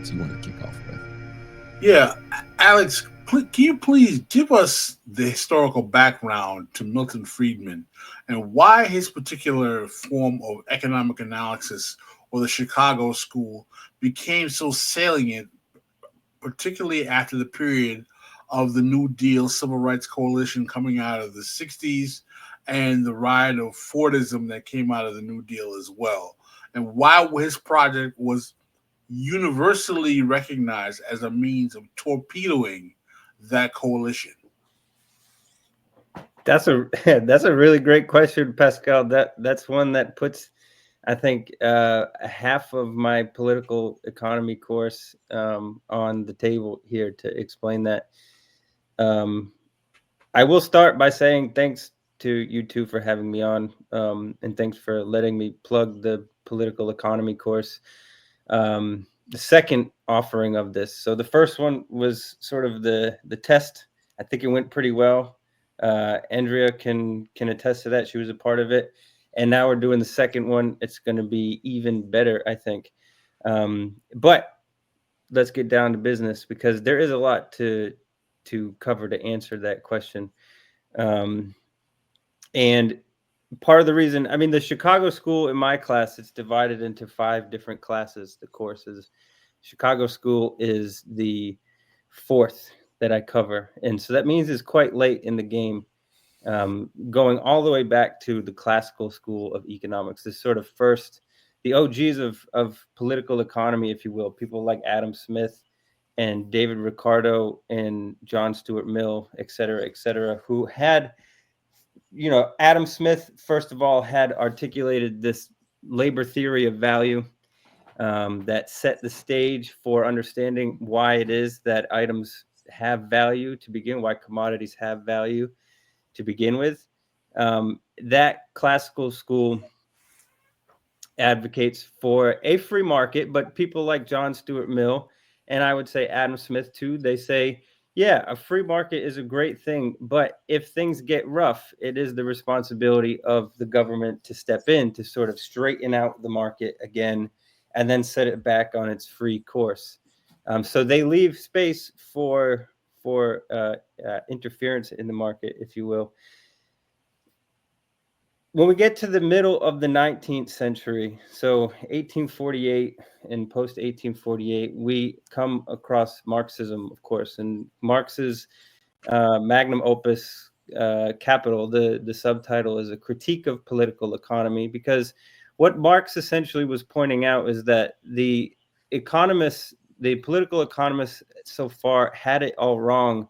points you want to kick off with. Yeah, Alex, can you please give us the historical background to Milton Friedman and why his particular form of economic analysis or the Chicago School became so salient, particularly after the period of the New Deal Civil Rights Coalition coming out of the 60s and the rise of Fordism that came out of the New Deal as well? And why his project was universally recognized as a means of torpedoing that coalition? That's a that's a really great question, Pascal. That's one that puts, I think, half of my political economy course on the table here to explain that. Um, I will start by saying thanks to you two for having me on, and thanks for letting me plug the political economy course. The second offering of this. So the first one was sort of the test. I think it went pretty well. Andrea can attest to that. She was a part of it, and now we're doing the second one. It's going to be even better, I think. But let's get down to business because there is a lot to cover to answer that question. Um, and part of the reason, I mean, the Chicago School in my class, it's divided into 5 different classes, the courses. Chicago School is the 4th that I cover. And so that means it's quite late in the game, going all the way back to the classical school of economics, this sort of first, the OGs of political economy, if you will, people like Adam Smith and David Ricardo and John Stuart Mill, et cetera, who had, Adam Smith, first of all, had articulated this labor theory of value, that set the stage for understanding why it is that items have value to begin, why commodities have value to begin with. That classical school advocates for a free market, but people like John Stuart Mill, and I would say Adam Smith too, they say, yeah, a free market is a great thing, but if things get rough, it is the responsibility of the government to step in to sort of straighten out the market again and then set it back on its free course. So they leave space for interference in the market, if you will. When we get to the middle of the 19th century, so 1848 and post 1848, we come across Marxism, of course, and Marx's magnum opus, Capital, the subtitle is a critique of political economy, because what Marx essentially was pointing out is that the political economists so far had it all wrong,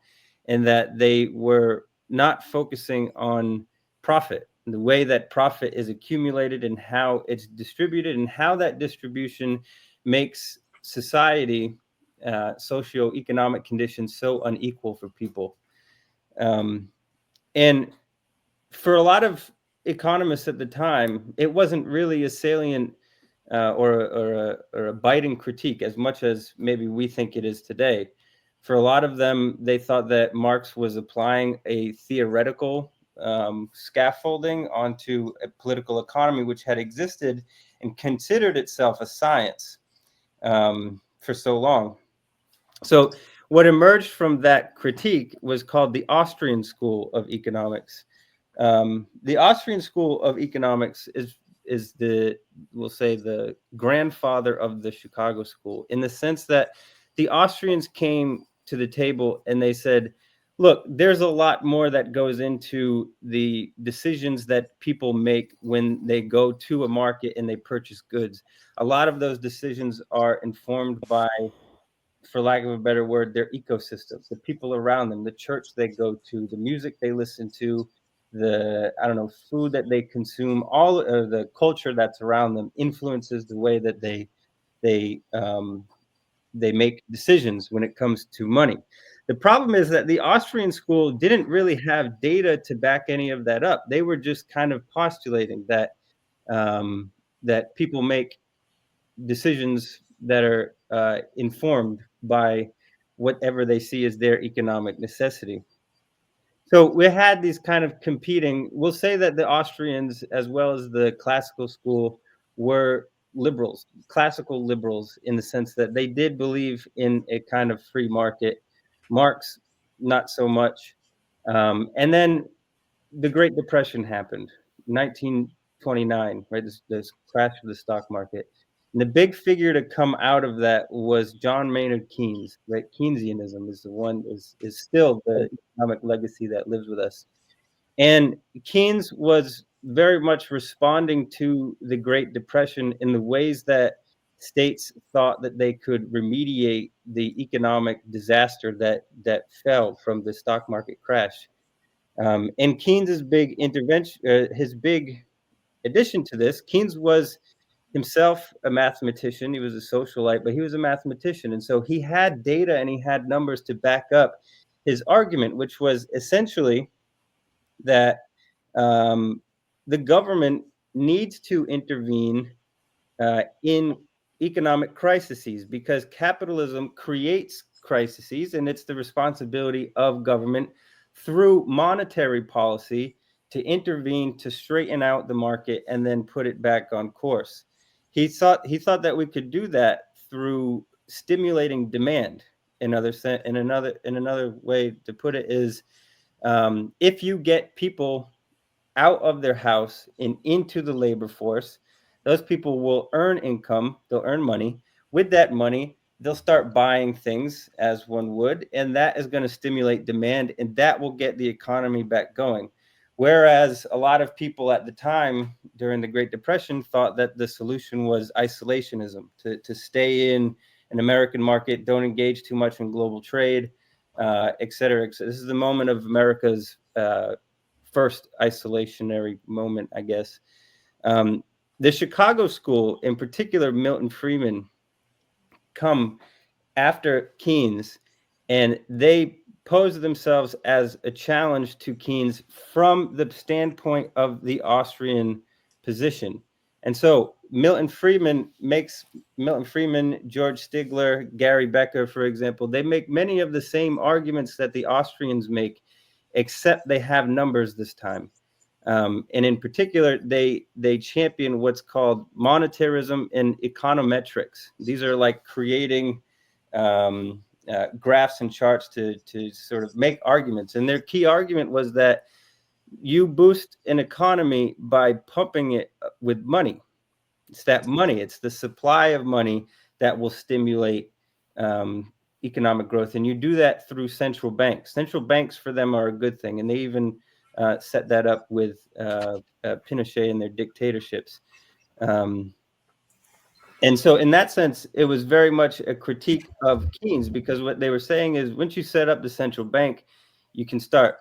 in that they were not focusing on profit, the way that profit is accumulated and how it's distributed, and how that distribution makes society, socioeconomic conditions so unequal for people. Um, and for a lot of economists at the time, it wasn't really a salient, or a biting critique as much as maybe we think it is today. For a lot of them, they thought that Marx was applying a theoretical, scaffolding onto a political economy which had existed and considered itself a science, for so long. So what emerged from that critique was called the Austrian School of Economics. The Austrian School of Economics is the, we'll say, the grandfather of the Chicago School, in the sense that the Austrians came to the table and they said, look, there's a lot more that goes into the decisions that people make when they go to a market and they purchase goods. A lot of those decisions are informed by, for lack of a better word, their ecosystems, the people around them, the church they go to, the music they listen to, the, I don't know, food that they consume, all the culture that's around them influences the way that they um, they make decisions when it comes to money. The problem is that the Austrian school didn't really have data to back any of that up. They were just kind of postulating um, that people make decisions that are informed by whatever they see as their economic necessity. So we had these kind of competing. We'll say that the Austrians, as well as the classical school, were liberals, classical liberals, in the sense that they did believe in a kind of free market. Marx, not so much. And then the Great Depression happened, 1929, right? This crash of the stock market. And the big figure to come out of that was John Maynard Keynes, right? Keynesianism is the one is still the economic legacy that lives with us. And Keynes was very much responding to the Great Depression in the ways that states thought that they could remediate the economic disaster that fell from the stock market crash. And Keynes's big intervention, his big addition to this, Keynes was himself a mathematician. He was a socialite, but he was a mathematician, and so he had data and he had numbers to back up his argument, which was essentially that um, the government needs to intervene in economic crises because capitalism creates crises, and it's the responsibility of government through monetary policy to intervene to straighten out the market and then put it back on course. He thought that we could do that through stimulating demand. In another way to put it is, if you get people out of their house and into the labor force, those people will earn income, they'll earn money. With that money, they'll start buying things as one would, and that is going to stimulate demand, and that will get the economy back going. Whereas a lot of people at the time during the Great Depression thought that the solution was isolationism, to stay in an American market, don't engage too much in global trade, et cetera, et cetera. This is the moment of America's first isolationary moment, I guess. The Chicago School, in particular, Milton Friedman, come after Keynes, and they pose themselves as a challenge to Keynes from the standpoint of the Austrian position. And so Milton Friedman, George Stigler, Gary Becker, for example, they make many of the same arguments that the Austrians make, except they have numbers this time. And in particular, they champion what's called monetarism and econometrics. These are like creating graphs and charts to sort of make arguments. And their key argument was that you boost an economy by pumping it with money. It's that money. It's the supply of money that will stimulate economic growth, and you do that through central banks. Central banks for them are a good thing, and they even set that up with Pinochet and their dictatorships. And so in that sense, it was very much a critique of Keynes, because what they were saying is once you set up the central bank, you can start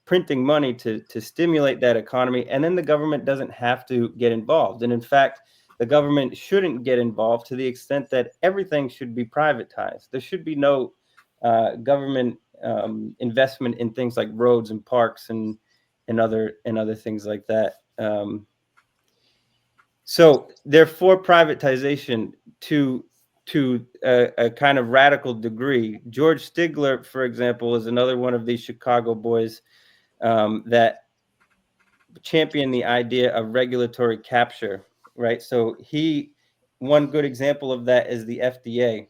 printing money to stimulate that economy, and then the government doesn't have to get involved. And in fact, the government shouldn't get involved to the extent that everything should be privatized. There should be no government investment in things like roads and parks and other things like that. So they're for privatization to a kind of radical degree. George Stigler, for example, is another one of these Chicago boys that champion the idea of regulatory capture, right? So one good example of that is the FDA.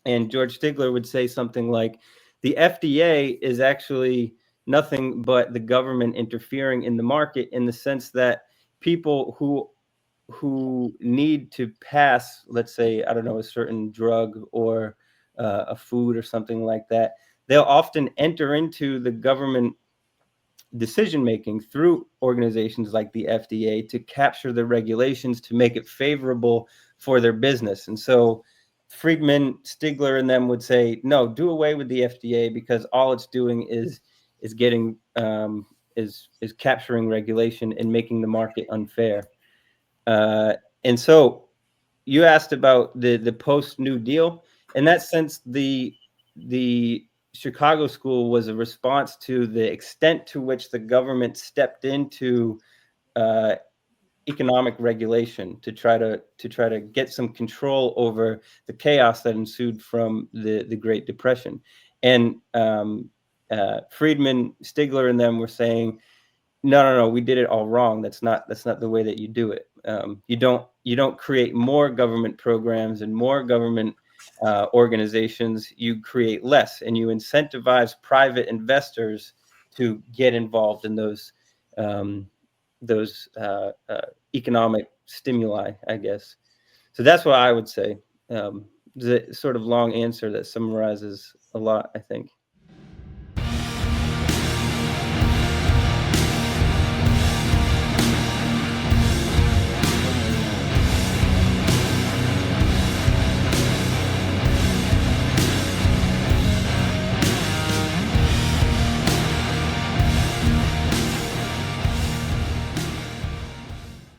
And George Stigler would say something like, the FDA is actually nothing but the government interfering in the market, in the sense that people who need to pass, let's say, I don't know, a certain drug or a food or something like that, they'll often enter into the government decision making through organizations like the FDA to capture the regulations to make it favorable for their business. And so Friedman, Stigler, and them would say, no, do away with the FDA, because all it's doing is getting is capturing regulation and making the market unfair. And so you asked about the post New Deal. In that sense, the Chicago School was a response to the extent to which the government stepped into economic regulation to try to get some control over the chaos that ensued from the Great Depression. And Friedman, Stigler, and them were saying, no, we did it all wrong. That's not the way that you do it. You you don't create more government programs and more government organizations. You create less, and you incentivize private investors to get involved in those economic stimuli, I guess. So that's what I would say. The sort of long answer that summarizes a lot, I think.